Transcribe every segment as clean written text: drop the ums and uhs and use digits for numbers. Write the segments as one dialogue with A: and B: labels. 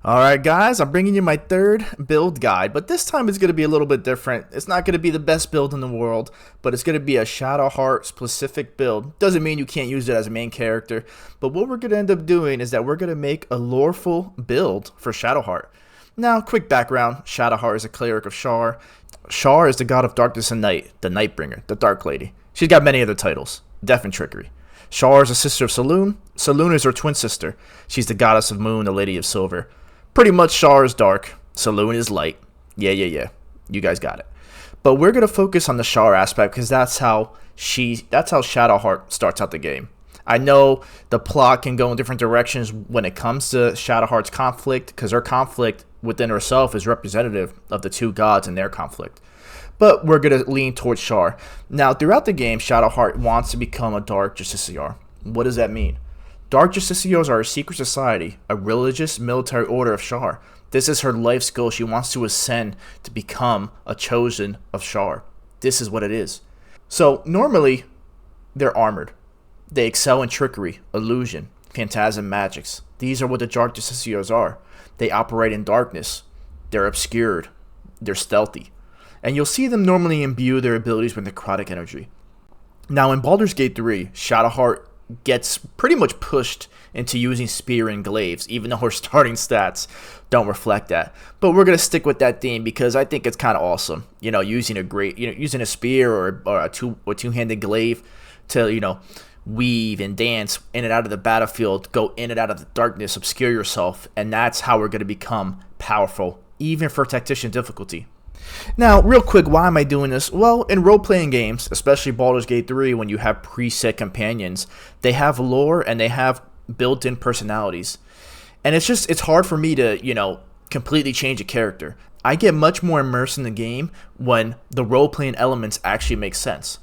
A: Alright guys, I'm bringing you my third build guide, but this time it's going to be a little bit different. It's not going to be the best build in the world, but it's going to be a Shadowheart specific build. Doesn't mean you can't use it as a main character, but what we're going to end up doing is that we're going to make a Loreful Build for Shadowheart. Now, quick background, Shadowheart is a cleric of Shar. Shar is the god of darkness and night, the Nightbringer, the Dark Lady. She's got many other titles, Death and Trickery. Shar is a sister of Saloon. Saloon is her twin sister. She's the goddess of moon, the lady of silver. Pretty much Shar is dark, Saloon is light. Yeah. You guys got it. But we're going to focus on the Shar aspect because that's how Shadowheart starts out the game. I know the plot can go in different directions when it comes to Shadowheart's conflict because her conflict within herself is representative of the two gods and their conflict. But we're going to lean towards Shar. Now, throughout the game, Shadowheart wants to become a Dark Justiciar. What does that mean? Dark Justiciars are a secret society, a religious military order of Shar. This is her life's goal. She wants to ascend to become a chosen of Shar. This is what it is. So, normally, they're armored. They excel in trickery, illusion, phantasm magics. These are what the Dark Justiciars are. They operate in darkness. They're obscured. They're stealthy. And you'll see them normally imbue their abilities with necrotic energy. Now, in Baldur's Gate 3, Shadowheart gets pretty much pushed into using spear and glaives, even though her starting stats don't reflect that. But we're gonna stick with that theme because I think it's kind of awesome. Using a spear or a two-handed glaive to weave and dance in and out of the battlefield, go in and out of the darkness, obscure yourself, and that's how we're gonna become powerful, even for tactician difficulty. Now, real quick, why am I doing this? Well, in role-playing games, especially Baldur's Gate 3, when you have preset companions, they have lore and they have built-in personalities. And it's hard for me to, completely change a character. I get much more immersed in the game when the role-playing elements actually make sense.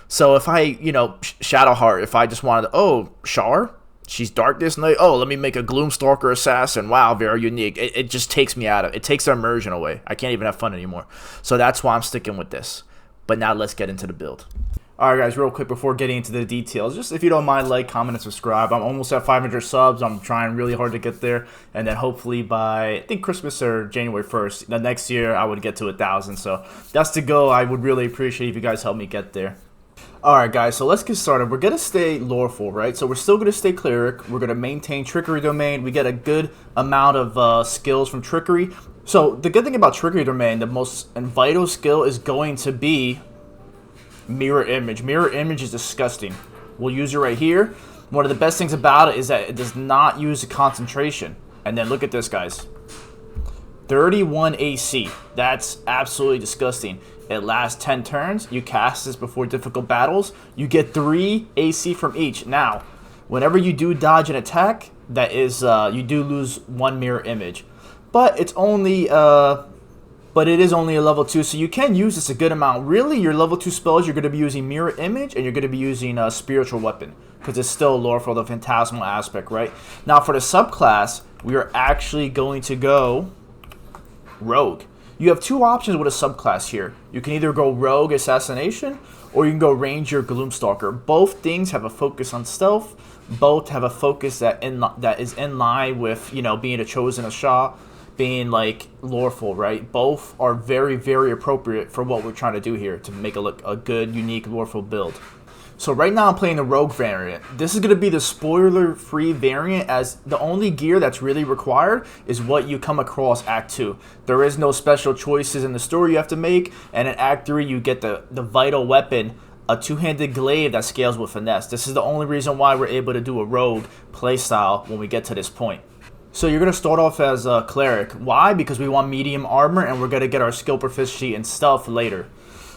A: So if I, Shadowheart, if I just wanted to, Shar? She's darkness, and let me make a Gloomstalker assassin. Wow, very unique. It just takes me out of it. It takes the immersion away. I can't even have fun anymore. So that's why I'm sticking with this. But now let's get into the build. Alright guys, real quick before getting into the details, just if you don't mind, like, comment, and subscribe. I'm almost at 500 subs. I'm trying really hard to get there. And then hopefully by, I think, Christmas or January 1st, the next year, I would get to 1,000. So that's the goal. I would really appreciate if you guys help me get there. Alright guys, so let's get started. We're going to stay loreful, right? So we're still going to stay Cleric. We're going to maintain Trickery Domain. We get a good amount of skills from Trickery. So the good thing about Trickery Domain, the most vital skill is going to be Mirror Image. Mirror Image is disgusting. We'll use it right here. One of the best things about it is that it does not use a concentration. And then look at this, guys. 31 AC. That's absolutely disgusting. It lasts 10 turns. You cast this before difficult battles. You get 3 AC from each. Now, whenever you do dodge an attack, that is, you do lose 1 mirror image. But it's only, but it is only a level 2, so you can use this a good amount. Really, your level 2 spells, you're going to be using mirror image, and you're going to be using a spiritual weapon, because it's still lore for the phantasmal aspect, right? Now, for the subclass, we are actually going to go Rogue. You have 2 options with a subclass here. You can either go Rogue Assassination, or you can go Ranger Gloomstalker. Both things have a focus on stealth. Both have a focus that is in line with, being a chosen of Shah, being like loreful, right? Both are very, very appropriate for what we're trying to do here to make a good, unique loreful build. So right now I'm playing the Rogue variant. This is going to be the spoiler-free variant, as the only gear that's really required is what you come across Act 2. There is no special choices in the story you have to make, and in Act 3 you get the vital weapon, a two-handed glaive that scales with finesse. This is the only reason why we're able to do a Rogue playstyle when we get to this point. So you're going to start off as a Cleric. Why? Because we want medium armor, and we're going to get our skill proficiency and stealth later.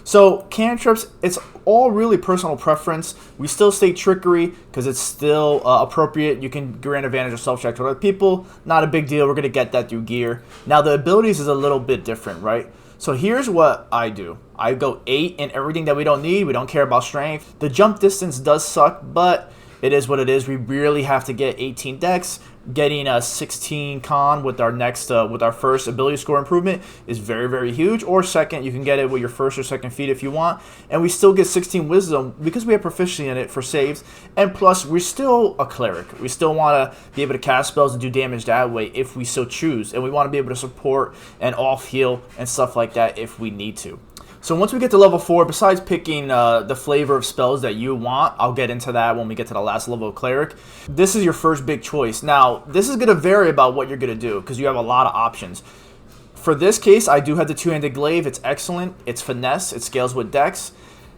A: So, cantrips, it's all really personal preference. We still stay Trickery because it's still appropriate. You can grant advantage of self-check to other people. Not a big deal. We're going to get that through gear. Now, the abilities is a little bit different, right? So, here's what I do. I go 8 in everything that we don't need. We don't care about strength. The jump distance does suck, but it is what it is. We really have to get 18 dex. getting a 16 con with our next with our first ability score improvement is very, very huge. Or second, you can get it with your first or second feat if you want, and we still get 16 wisdom because we have proficiency in it for saves. And plus, we're still a cleric. We still want to be able to cast spells and do damage that way if we so choose, and we want to be able to support and off heal and stuff like that if we need to. So once we get to level 4, besides picking the flavor of spells that you want, I'll get into that when we get to the last level of Cleric, this is your first big choice. Now, this is going to vary about what you're going to do because you have a lot of options. For this case, I do have the two-handed glaive. It's excellent. It's finesse. It scales with dex.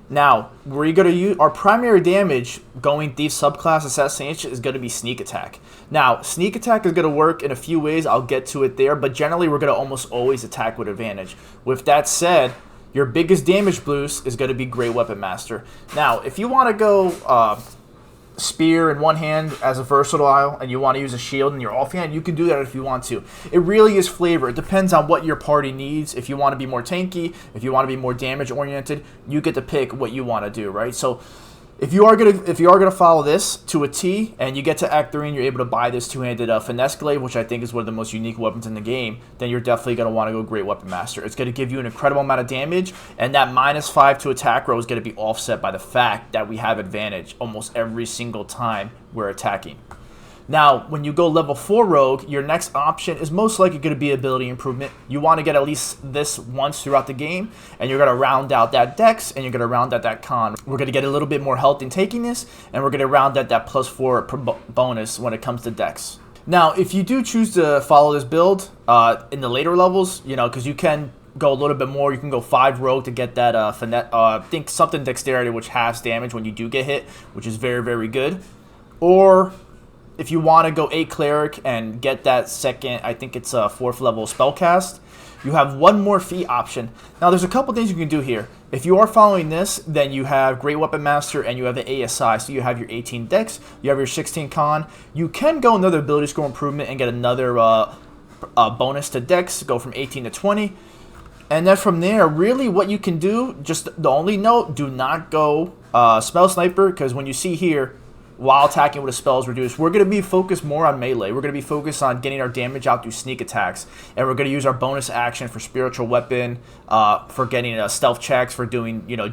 A: Now, we're going to use our primary damage going thief subclass assassination is going to be sneak attack. Now, sneak attack is going to work in a few ways. I'll get to it there, but generally we're going to almost always attack with advantage. With that said, your biggest damage boost is going to be Great Weapon Master. Now, if you want to go spear in one hand as a versatile and you want to use a shield in your offhand, you can do that if you want to. It really is flavor. It depends on what your party needs. If you want to be more tanky, if you want to be more damage oriented, you get to pick what you want to do, right? So if you are gonna follow this to a T and you get to Act 3 and you're able to buy this two-handed finesse glaive, which I think is one of the most unique weapons in the game, then you're definitely gonna want to go Great Weapon Master. It's gonna give you an incredible amount of damage, and that -5 to attack roll is gonna be offset by the fact that we have advantage almost every single time we're attacking. Now, when you go level 4 rogue, your next option is most likely going to be ability improvement. You want to get at least this once throughout the game, and you're going to round out that dex, and you're going to round out that con. We're going to get a little bit more health in taking this, and we're going to round out that +4 bonus when it comes to dex. Now, if you do choose to follow this build in the later levels, you know, because you can go a little bit more. You can go 5 rogue to get that I think something dexterity, which halves damage when you do get hit, which is very, very good. Or if you want to go 8 cleric and get that second, I think it's a 4th level spellcast, you have one more feat option. Now, there's a couple things you can do here. If you are following this, then you have Great Weapon Master and you have the ASI. So you have your 18 dex, you have your 16 con. You can go another ability score improvement and get another bonus to dex, go from 18 to 20. And then from there, really what you can do, just the only note, do not go spell sniper, because when you see here, while attacking with a spell is reduced, we're going to be focused more on melee. We're going to be focused on getting our damage out through sneak attacks. And we're going to use our bonus action for spiritual weapon, for getting stealth checks, for doing, you know, not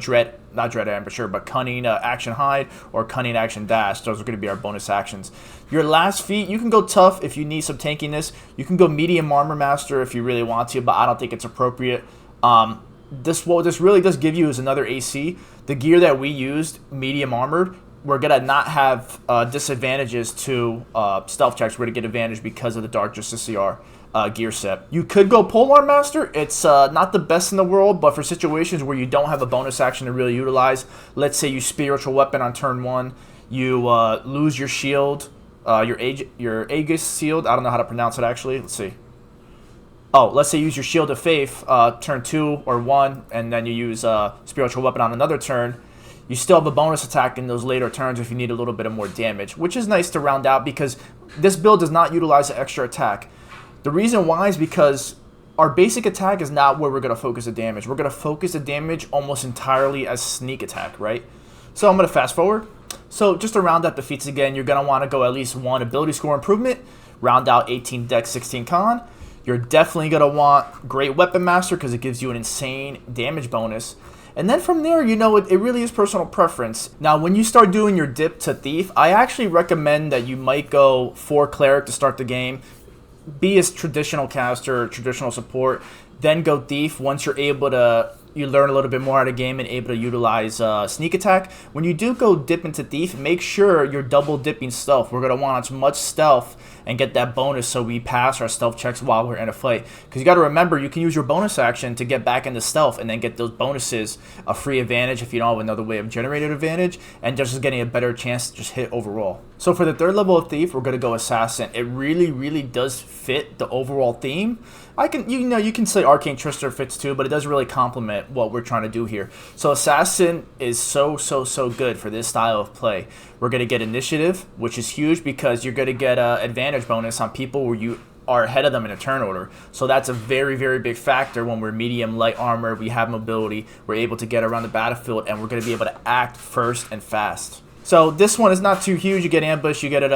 A: dread ambusher, but cunning action hide or cunning action dash. Those are going to be our bonus actions. Your last feat, you can go tough if you need some tankiness. You can go medium armor master if you really want to, but I don't think it's appropriate. What this really does give you is another AC. The gear that we used, medium armored, we're going to not have disadvantages to stealth checks. We're going to get advantage because of the Dark Justiciar gear set. You could go Polearm Master. It's not the best in the world, but for situations where you don't have a bonus action to really utilize, let's say you spiritual weapon on turn 1, you lose your shield, your Aegis shield. I don't know how to pronounce it actually. Let's see. Oh, let's say you use your Shield of Faith turn 2 or 1, and then you use spiritual weapon on another turn. You still have a bonus attack in those later turns if you need a little bit of more damage, which is nice to round out because this build does not utilize the extra attack. The reason why is because our basic attack is not where we're going to focus the damage. We're going to focus the damage almost entirely as sneak attack, right? So I'm going to fast forward. So just to round out the feats again, you're going to want to go at least 1 ability score improvement, round out 18 dex, 16 con. You're definitely going to want Great Weapon Master because it gives you an insane damage bonus. And then from there, you know, it really is personal preference. Now, when you start doing your dip to Thief, I actually recommend that you might go 4 Cleric to start the game, be a traditional caster, traditional support, then go Thief once you're able to, you learn a little bit more out of the game and able to utilize sneak attack. When you do go dip into Thief, make sure you're double dipping stealth. We're going to want as much stealth and get that bonus so we pass our stealth checks while we're in a fight. Because you got to remember, you can use your bonus action to get back into stealth and then get those bonuses a free advantage if you don't have another way of generating advantage, and just getting a better chance to just hit overall. So for the 3rd level of Thief, we're going to go Assassin. It really, really does fit the overall theme. You can say Arcane Trickster fits too, but it doesn't really complement what we're trying to do here. So Assassin is so good for this style of play. We're going to get initiative, which is huge because you're going to get an advantage bonus on people where you are ahead of them in a turn order. So that's a very, very big factor when we're medium, light armor, we have mobility, we're able to get around the battlefield, and we're going to be able to act first and fast. So this one is not too huge. You get ambush, you get an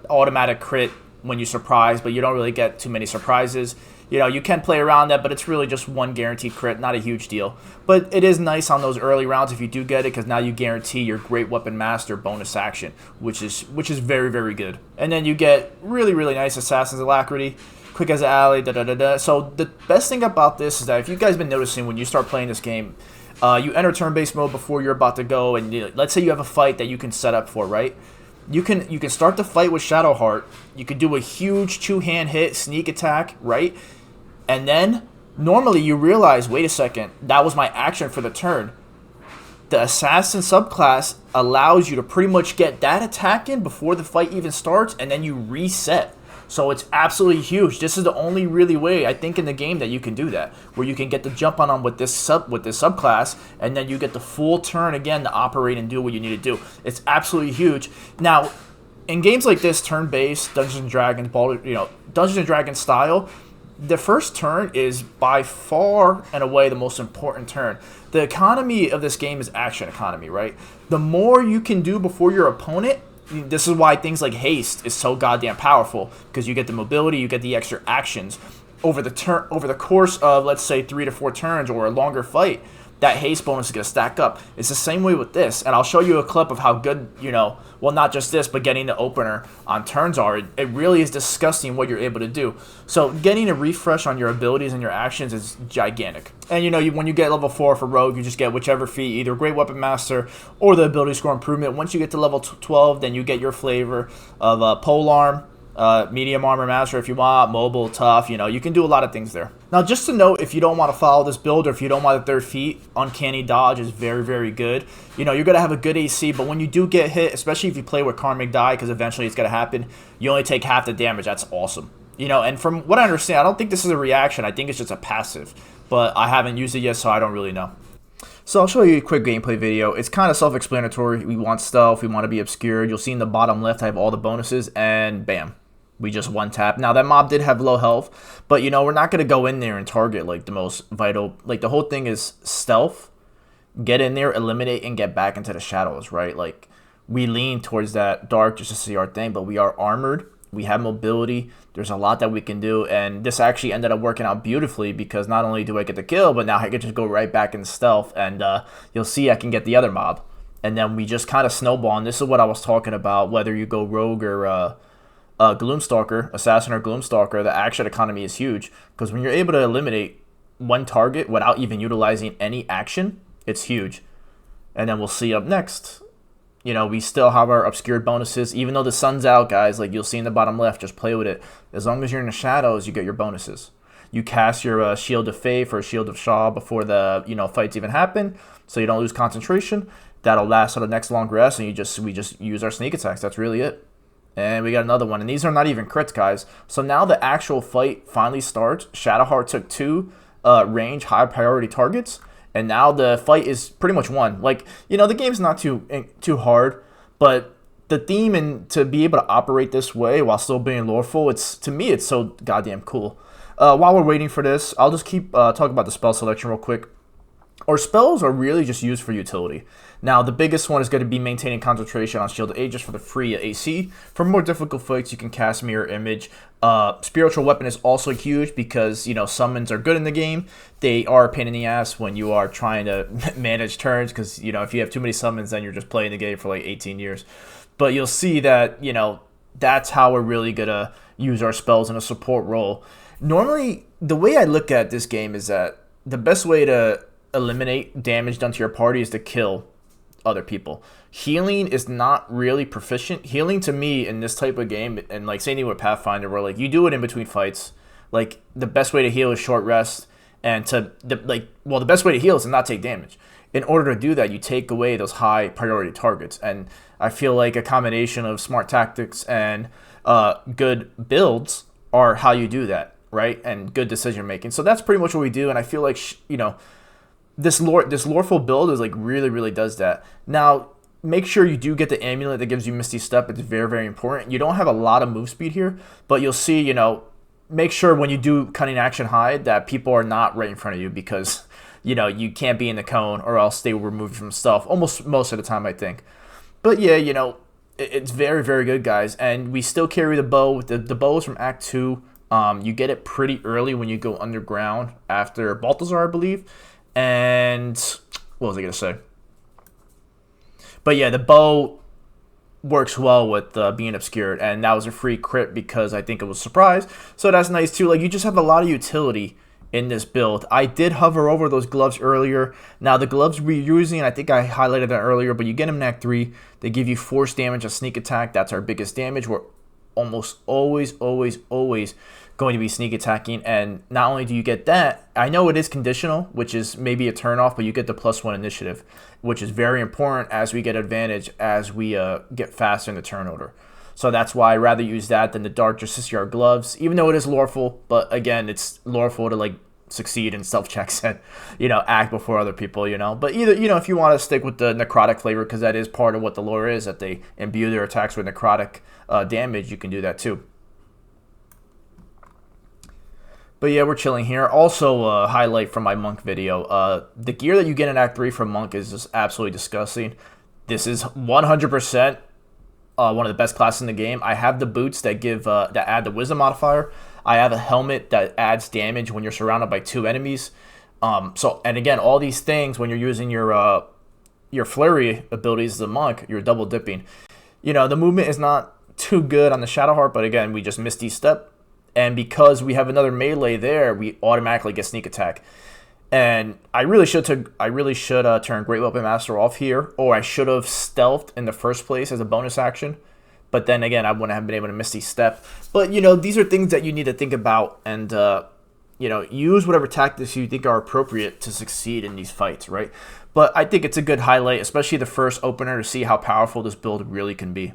A: automatic crit when you surprise, but you don't really get too many surprises. You know, you can play around that, but it's really just one guaranteed crit, not a huge deal. But it is nice on those early rounds if you do get it, because now you guarantee your Great Weapon Master bonus action, which is very, very good. And then you get really, really nice Assassin's Alacrity, quick as an alley, da-da-da-da. So the best thing about this is that if you guys been noticing when you start playing this game, you enter turn-based mode before you're about to go, and let's say you have a fight that you can set up for, right? You can start the fight with Shadowheart. You can do a huge two-hand hit, sneak attack, right? And then, normally you realize, wait a second, that was my action for the turn. The Assassin subclass allows you to pretty much get that attack in before the fight even starts, and then you reset. So it's absolutely huge. This is the only really way, I think, in the game that you can do that, where you can get the jump on with this subclass, and then you get the full turn again to operate and do what you need to do. It's absolutely huge. Now, in games like this, turn-based, Dungeons & Dragons, Baldur, Dungeons & Dragons style, the first turn is by far and away the most important turn. The economy of this game is action economy, right? The more you can do before your opponent, this is why things like haste is so goddamn powerful, because you get the mobility, you get the extra actions over the course of, let's say, 3 to 4 turns or a longer fight. That haste bonus is going to stack up. It's the same way with this, and I'll show you a clip of how good, well, not just this, but getting the opener on turns are. It really is disgusting what you're able to do. So getting a refresh on your abilities and your actions is gigantic. And when you get level 4 for Rogue, you just get whichever feat, either Great Weapon Master or the ability score improvement. Once you get to level 12, then you get your flavor of Polearm, medium armor master if you want, mobile, tough, you can do a lot of things there. Now, just to note, if you don't want to follow this build, or if you don't want the third feat, Uncanny Dodge is very, very good. You're going to have a good AC, but when you do get hit, especially if you play with Karmic Die, because eventually it's going to happen, you only take half the damage. That's awesome. And from what I understand, I don't think this is a reaction. I think it's just a passive, but I haven't used it yet, so I don't really know. So I'll show you a quick gameplay video. It's kind of self-explanatory. We want stealth, we want to be obscured. You'll see in the bottom left I have all the bonuses, and bam. We just one tap. Now, that mob did have low health, but, we're not going to go in there and target, like, the most vital. Like, the whole thing is stealth, get in there, eliminate, and get back into the shadows, right? Like, we lean towards that dark Justiciar thing, but we are armored. We have mobility. There's a lot that we can do, and this actually ended up working out beautifully, because not only do I get the kill, but now I can just go right back into stealth, and you'll see I can get the other mob. And then we just kind of snowball, and this is what I was talking about, whether you go Rogue or Gloomstalker, Assassin or Gloomstalker, the action economy is huge, because when you're able to eliminate one target without even utilizing any action, it's huge. And then we'll see up next, we still have our obscured bonuses, even though the sun's out, guys, like you'll see in the bottom left, just play with it. As long as you're in the shadows, you get your bonuses. You cast your Shield of Faith or Shield of Shaw before the, fights even happen, so you don't lose concentration. That'll last till the next long rest, and we just use our sneak attacks. That's really it. And we got another one. And these are not even crits, guys. So now the actual fight finally starts. Shadowheart took 2 range high priority targets. And now the fight is pretty much won. Like, the game's not too hard. But the theme and to be able to operate this way while still being loreful, to me, it's so goddamn cool. While we're waiting for this, I'll just keep talking about the spell selection real quick. Our spells are really just used for utility. Now, the biggest one is going to be maintaining concentration on Shield of Aegis for the free AC. For more difficult fights, you can cast Mirror Image. Spiritual Weapon is also huge because, summons are good in the game. They are a pain in the ass when you are trying to manage turns because, if you have too many summons, then you're just playing the game for like 18 years. But you'll see that, that's how we're really going to use our spells in a support role. Normally, the way I look at this game is that the best way to eliminate damage done to your party is to kill other people. Healing is not really proficient. Healing to me in this type of game, and like same thing with Pathfinder, where like you do it in between fights. Like the best way to heal is short rest, and the best way to heal is to not take damage. In order to do that, you take away those high priority targets, and I feel like a combination of smart tactics and good builds are how you do that, right? And good decision making. So that's pretty much what we do, and I feel like this Loreful Build is like really does that. Now, make sure you do get the amulet that gives you Misty Step. It's very, very important. You don't have a lot of move speed here, but you'll see, make sure when you do Cunning Action Hide that people are not right in front of you because, you can't be in the cone or else they will remove you from stuff almost most of the time, I think. But yeah, It's very, very good, guys. And we still carry the bow. The bow is from Act 2. You get it pretty early when you go underground after Balthazar, I believe. And what was I going to say? But yeah, the bow works well with being obscured. And that was a free crit because I think it was surprise. So that's nice too. Like, you just have a lot of utility in this build. I did hover over those gloves earlier. Now, the gloves we're using, I think I highlighted that earlier, but you get them in Act 3. They give you force damage, a sneak attack. That's our biggest damage. We're almost always going to be sneak attacking. And not only do you get that, I know it is conditional, which is maybe a turnoff, but you get the +1 initiative, which is very important as we get advantage as we get faster in the turn order. So that's why I'd rather use that than the Dark Justiciar gloves, even though it is loreful. But again, it's loreful to like succeed in self checks and, you know, act before other people, you know. But either, you know, if you want to stick with the necrotic flavor, because that is part of what the lore is, that they imbue their attacks with necrotic damage, you can do that too. But yeah, we're chilling here. Also, a highlight from my Monk video. The gear that you get in Act 3 from Monk is just absolutely disgusting. This is 100% one of the best classes in the game. I have the boots that give that add the wisdom modifier. I have a helmet that adds damage when you're surrounded by 2 enemies. And again, all these things when you're using your flurry abilities as a monk, you're double dipping. You know, the movement is not too good on the Shadowheart, but again, we just Misty Step. And because we have another melee there, we automatically get sneak attack. And I really should turn Great Weapon Master off here, or I should have stealthed in the first place as a bonus action. But then again, I wouldn't have been able to Misty Step. But, you know, these are things that you need to think about and, you know, use whatever tactics you think are appropriate to succeed in these fights, right? But I think it's a good highlight, especially the first opener, to see how powerful this build really can be.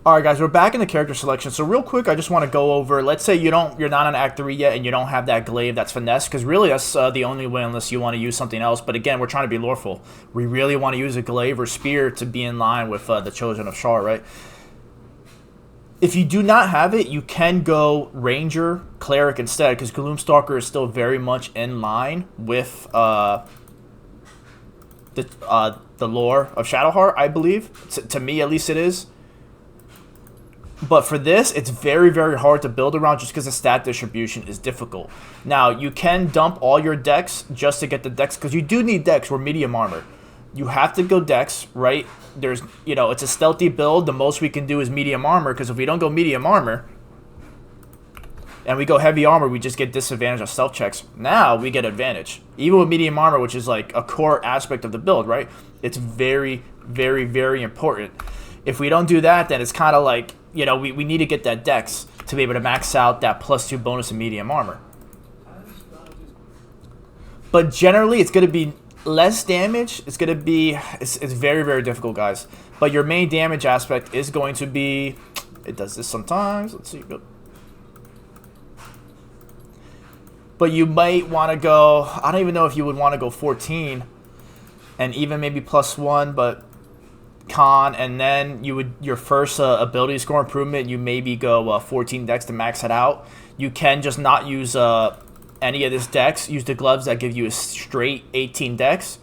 A: Alright guys, we're back in the character selection. So real quick, I just want to go over, let's say you're not on Act 3 yet and you don't have that glaive, that's finesse, because really that's the only way unless you want to use something else. But again, we're trying to be loreful. We really want to use a glaive or spear to be in line with the Chosen of Shar, right? If you do not have it, you can go Ranger, Cleric instead, because Gloomstalker is still very much in line with the lore of Shadowheart, I believe. To me, at least it is. But for this, it's very, very hard to build around just because the stat distribution is difficult. Now, you can dump all your decks just to get the decks, because you do need decks. We're medium armor. You have to go decks, right? There's, you know, it's a stealthy build. The most we can do is medium armor, because if we don't go medium armor and we go heavy armor, we just get disadvantage on stealth checks. Now we get advantage. Even with medium armor, which is like a core aspect of the build, right? It's very, very, very important. If we don't do that, then it's kind of like, you know, we need to get that dex to be able to max out that +2 bonus in medium armor. But generally, it's going to be less damage. It's going to be, it's very, very difficult, guys. But your main damage aspect is going to be, it does this sometimes. Let's see. But you might want to go, I don't even know if you would want to go 14 and even maybe +1, but con, and then you would, your first ability score improvement, you maybe go 14 dex to max it out. You can just not use any of this dex, use the gloves that give you a straight 18 dex,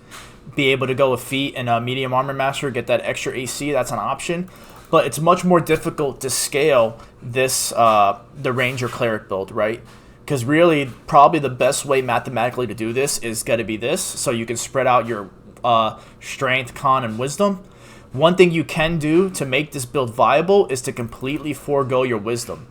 A: be able to go with feet and medium armor master, get that extra AC. That's an option, but it's much more difficult to scale this the ranger cleric build, right? Because really, probably the best way mathematically to do this is going to be this, so you can spread out your strength, con, and wisdom. One thing you can do to make this build viable is to completely forego your wisdom.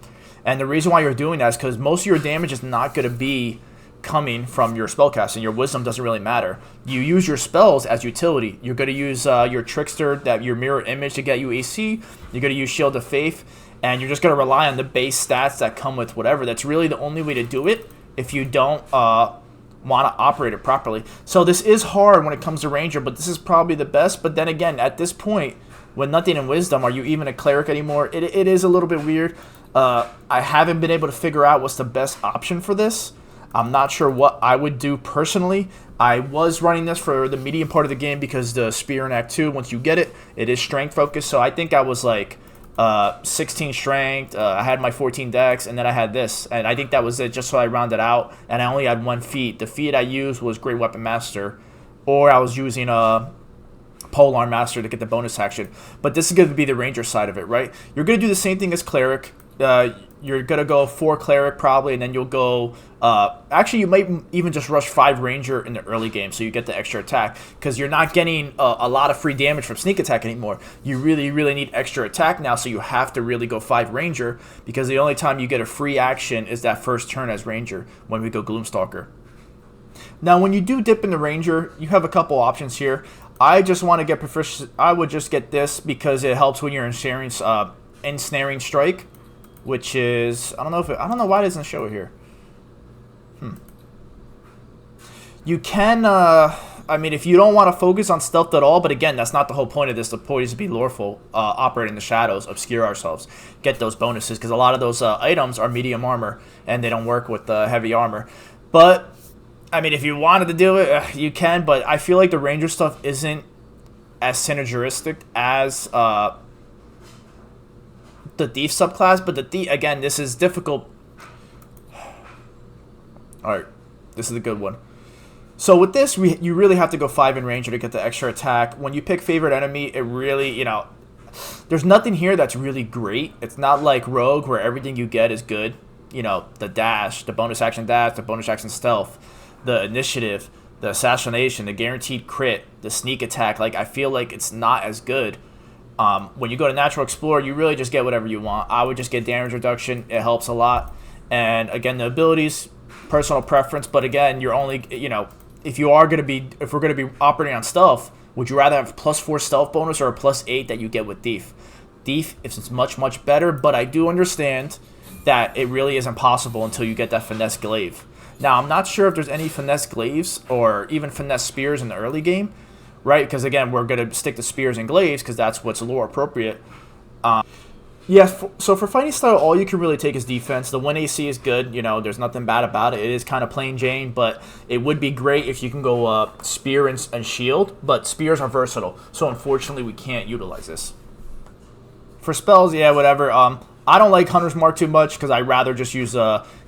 A: And the reason why you're doing that is because most of your damage is not going to be coming from your spellcasting. Your wisdom doesn't really matter. You use your spells as utility. You're going to use your trickster, your mirror image, to get you AC. You're going to use shield of faith. And you're just going to rely on the base stats that come with whatever. That's really the only way to do it if you don't want to operate it properly. So this is hard when it comes to ranger, but this is probably the best. But then again, at this point, with nothing in wisdom, are you even a cleric anymore? It is a little bit weird. I haven't been able to figure out what's the best option for this. I'm not sure what I would do personally. I was running this for the medium part of the game because the spear in Act 2, once you get it, it is strength focused. So I think I was like 16 strength, I had my 14 dex, and then I had this, and I think that was it, just so I rounded out, and I only had 1 feat. The feat I used was Great Weapon Master, or I was using Polearm Master to get the bonus action. But this is going to be the Ranger side of it, right? You're going to do the same thing as Cleric. You're going to go 4 Cleric probably, and then you'll go... actually, you might even just rush 5 Ranger in the early game, so you get the extra attack, because you're not getting a lot of free damage from sneak attack anymore. You really, really need extra attack now, so you have to really go 5 Ranger, because the only time you get a free action is that first turn as Ranger when we go Gloomstalker. Now, when you do dip into Ranger, you have a couple options here. I just want to get proficient. I would just get this because it helps when you're ensnaring strike, which is I don't know why it doesn't show it here. You can I mean, if you don't want to focus on stealth at all, but again, that's not the whole point of this. The point is to be loreful, operate in the shadows, obscure ourselves, get those bonuses, because a lot of those items are medium armor and they don't work with heavy armor. But I mean, if you wanted to do it, you can, but I feel like the Ranger stuff isn't as synergistic as the Thief subclass, but the Thief, again, this is difficult. Alright, this is a good one. So with this, you really have to go 5 in Ranger to get the extra attack. When you pick favorite enemy, it really, there's nothing here that's really great. It's not like Rogue, where everything you get is good. The dash, the bonus action dash, the bonus action stealth, the initiative, the assassination, the guaranteed crit, the sneak attack. Like, I feel like it's not as good. When you go to Natural Explorer, you really just get whatever you want. I would just get damage reduction. It helps a lot. And again, the abilities, personal preference. But again, you're only, if we're going to be operating on stealth, would you rather have +4 stealth bonus or a +8 that you get with Thief? Thief is much, much better, but I do understand that it really isn't possible until you get that finesse glaive. Now, I'm not sure if there's any finesse glaives or even finesse spears in the early game, right? Because again, we're going to stick to spears and glaives because that's what's lore appropriate. So for fighting style, all you can really take is defense. The 1 AC is good. There's nothing bad about it. It is kind of plain Jane, but it would be great if you can go spear and shield. But spears are versatile, so unfortunately we can't utilize this. For spells, yeah, whatever. I don't like Hunter's Mark too much because I'd rather just use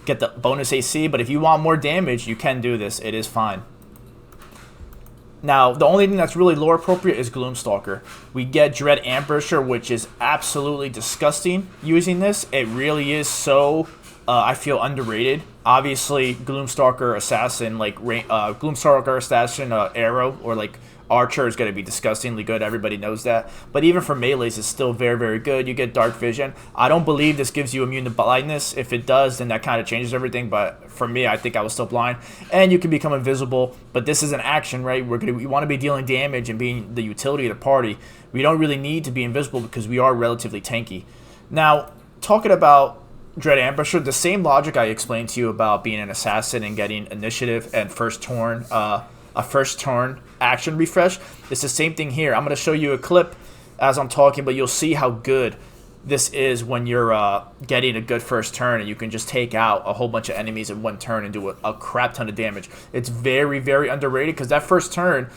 A: get the bonus AC. But if you want more damage, you can do this. It is fine. Now, the only thing that's really lore appropriate is Gloomstalker. We get Dread Ambusher, which is absolutely disgusting using this. It really is so, I feel, underrated. Obviously, Gloomstalker Assassin, Gloomstalker Assassin Arrow, or Archer is going to be disgustingly good. Everybody knows that. But even for melees, it's still very, very good. You get Dark Vision. I don't believe this gives you immune to blindness. If it does, then that kind of changes everything. But for me, I think I was still blind. And you can become invisible. But this is an action, right? We want to be dealing damage and being the utility of the party. We don't really need to be invisible because we are relatively tanky. Now, talking about Dread Ambusher, the same logic I explained to you about being an assassin and getting initiative and first turn, a first turn action refresh. It's the same thing here. I'm going to show you a clip as I'm talking, but you'll see how good this is when you're getting a good first turn and you can just take out a whole bunch of enemies in one turn and do a crap ton of damage. It's very, very underrated because that first turn,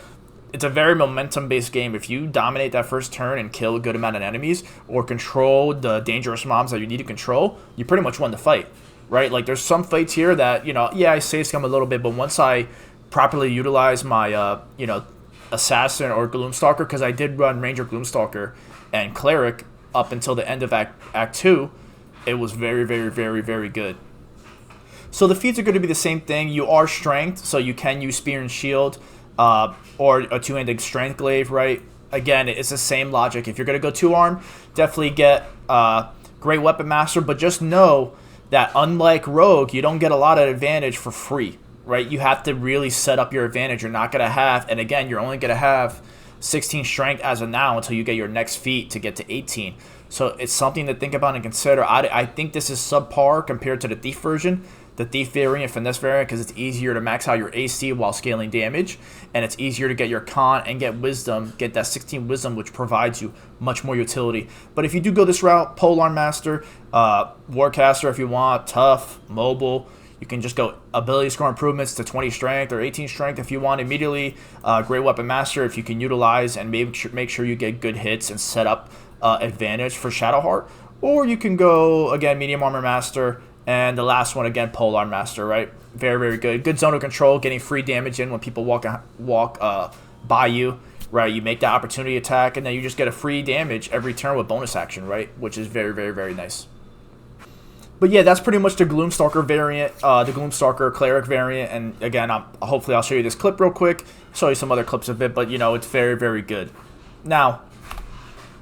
A: it's a very momentum-based game. If you dominate that first turn and kill a good amount of enemies or control the dangerous mobs that you need to control, you pretty much won the fight, right? Like, there's some fights here that, I save scum a little bit, but once I properly utilize my, Assassin or Gloomstalker, because I did run Ranger, Gloomstalker, and Cleric up until the end of Act 2, it was very, very, very, very good. So the feats are going to be the same thing. You are strength, so you can use Spear and Shield, or a two-handed Strength Glaive, right? Again, it's the same logic. If you're going to go two-arm, definitely get Great Weapon Master, but just know that unlike Rogue, you don't get a lot of advantage for free. Right, you have to really set up your advantage. You're not going to have, and again, you're only going to have 16 strength as of now until you get your next feat to get to 18. So it's something to think about and consider. I think this is subpar compared to the Thief version, the Thief variant, Finesse variant, because it's easier to max out your AC while scaling damage, and it's easier to get your Con and get Wisdom, get that 16 Wisdom, which provides you much more utility. But if you do go this route, Polearm Master, Warcaster if you want, Tough, Mobile, you can just go ability score improvements to 20 strength or 18 strength if you want immediately. Great Weapon Master if you can utilize and make sure you get good hits and set up advantage for Shadowheart. Or you can go, again, Medium Armor Master. And the last one, again, Polearm Master, right? Very, very good. Good zone of control, getting free damage in when people walk by you. right? You make that opportunity attack, and then you just get a free damage every turn with bonus action, right? Which is very, very, very nice. But yeah, that's pretty much the Gloomstalker variant, the Gloomstalker Cleric variant. And again, hopefully I'll show you this clip real quick, show you some other clips of it, but you know, it's very, very good. Now,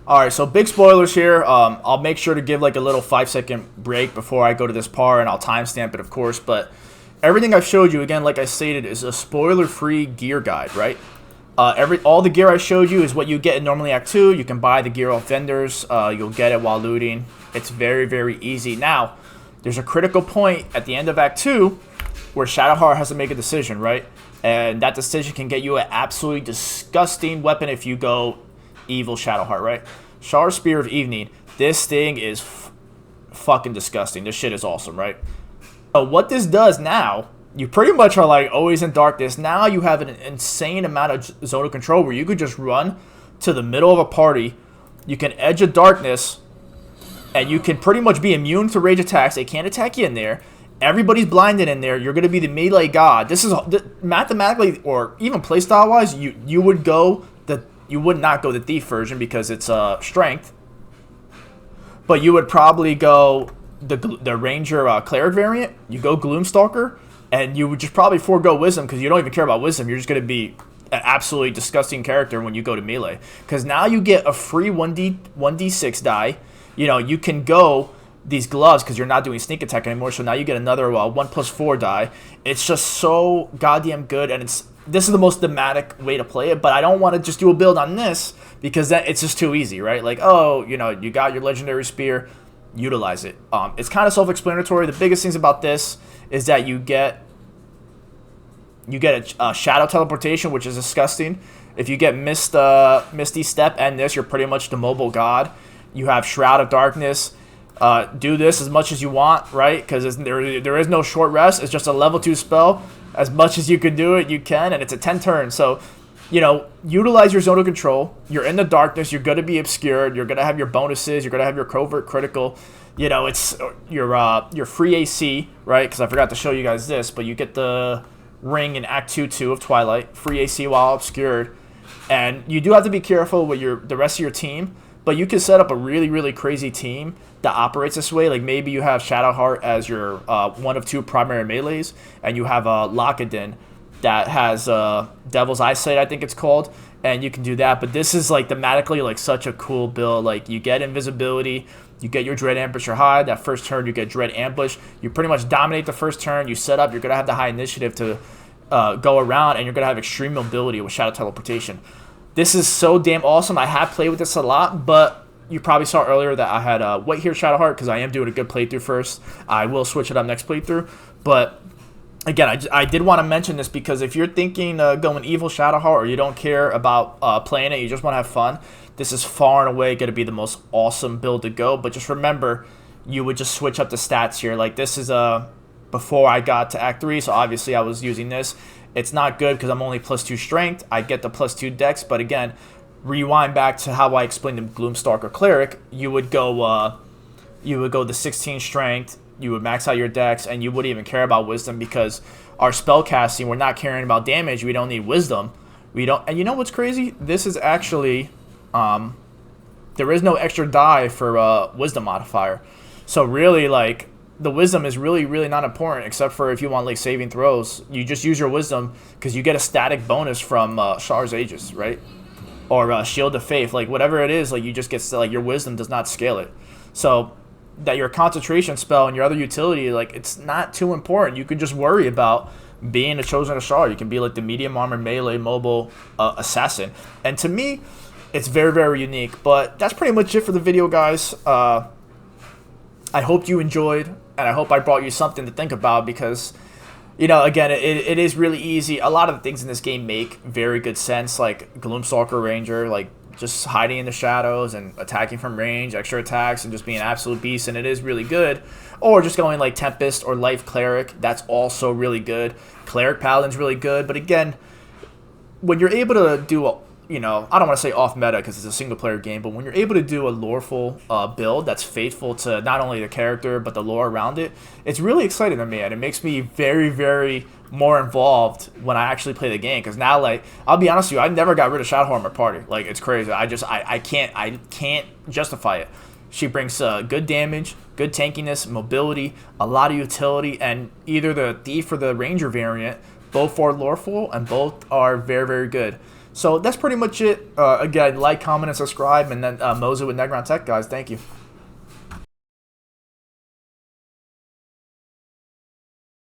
A: alright, so big spoilers here. I'll make sure to give like a little 5-second break before I go to this part, and I'll timestamp it, of course. But everything I've showed you, again, like I stated, is a spoiler-free gear guide, right? All the gear I showed you is what you get in normally Act 2. You can buy the gear off vendors. You'll get it while looting. It's very, very easy. Now, there's a critical point at the end of Act 2 where Shadowheart has to make a decision, right? And that decision can get you an absolutely disgusting weapon if you go evil Shadowheart, right? Shar Spear of Evening. This thing is fucking disgusting. This shit is awesome, right? So what this does now, you pretty much are like always in darkness. Now you have an insane amount of zone of control where you could just run to the middle of a party. You can edge of darkness, and you can pretty much be immune to rage attacks. They can't attack you in there. Everybody's blinded in there. You're going to be the melee god. This is mathematically, or even playstyle wise, you would not go the thief version because it's strength. But you would probably go the ranger cleric variant. You go Gloomstalker, and you would just probably forego wisdom because you don't even care about wisdom. You're just going to be an absolutely disgusting character when you go to melee, because now you get a free 1d6 die. You know, you can go these gloves because you're not doing sneak attack anymore, so now you get another 1+4 die. It's just so goddamn good, and this is the most thematic way to play it. But I don't want to just do a build on this because it's just too easy, right? Like, oh, you know, you got your legendary spear, utilize it. It's kind of self-explanatory. The biggest things about this is that you get a shadow teleportation, which is disgusting. If you get Misty Step and this, you're pretty much the mobile god. You have Shroud of Darkness. Do this as much as you want, right? Because there is no short rest. It's just a level 2 spell. As much as you can do it, you can, and it's a 10 turn. So, you know, utilize your zone of control. You're in the darkness. You're going to be obscured. You're going to have your bonuses. You're going to have your covert critical. You know, it's your free AC, right? Because I forgot to show you guys this, but you get the ring in Act 2 of Twilight. Free AC while obscured. And you do have to be careful with the rest of your team. But you can set up a really, really crazy team that operates this way. Like maybe you have Shadowheart as your one of 2 primary melees, and you have a Lockadin that has Devil's Eyesight, I think it's called, and you can do that. But this is like thematically like such a cool build. Like you get invisibility, you get your Dread Ambush or Hide. That first turn you get Dread Ambush. You pretty much dominate the first turn. You set up. You're gonna have the high initiative to go around, and you're gonna have extreme mobility with Shadow Teleportation. This is so damn awesome. I have played with this a lot, but you probably saw earlier that I had White here Shadowheart because I am doing a good playthrough first. I will switch it up next playthrough. But again, I did want to mention this because if you're thinking going evil Shadowheart or you don't care about playing it, you just want to have fun, this is far and away going to be the most awesome build to go. But just remember, you would just switch up the stats here. Like this is before I got to Act 3, so obviously I was using this. It's not good because I'm only +2 strength. I get the +2 dex, but again, rewind back to how I explained the Gloomstalker Cleric. You would go the 16 strength. You would max out your dex, and you wouldn't even care about wisdom because our spell casting, we're not caring about damage. We don't need wisdom. We don't. And you know what's crazy? This is actually there is no extra die for wisdom modifier. So really, like, the wisdom is really, really not important, except for if you want like saving throws. You just use your wisdom because you get a static bonus from Shar's Aegis, right? Or Shield of Faith, like whatever it is, like you just get like your wisdom does not scale it. So that your concentration spell and your other utility, like it's not too important. You can just worry about being a Chosen of Shar. You can be like the medium armor melee mobile assassin. And to me, it's very, very unique. But that's pretty much it for the video, guys. I hope you enjoyed, and I hope I brought you something to think about because, you know, again, it is really easy. A lot of the things in this game make very good sense, like Gloomstalker Ranger, like just hiding in the shadows and attacking from range, extra attacks, and just being an absolute beast, and it is really good. Or just going like Tempest or Life Cleric, that's also really good. Cleric Paladin's really good, but again, when you're able to do you know, I don't want to say off meta because it's a single player game, but when you're able to do a loreful build that's faithful to not only the character but the lore around it, it's really exciting to me, and it makes me very, very more involved when I actually play the game. Because now, like, I'll be honest with you, I never got rid of Shadowheart in my party. Like, it's crazy. I can't justify it. She brings good damage, good tankiness, mobility, a lot of utility, and either the Thief or the Ranger variant, both are loreful and both are very, very good. So that's pretty much it. Again, like, comment, and subscribe, and then Mozu with Negron Tech, guys. Thank you.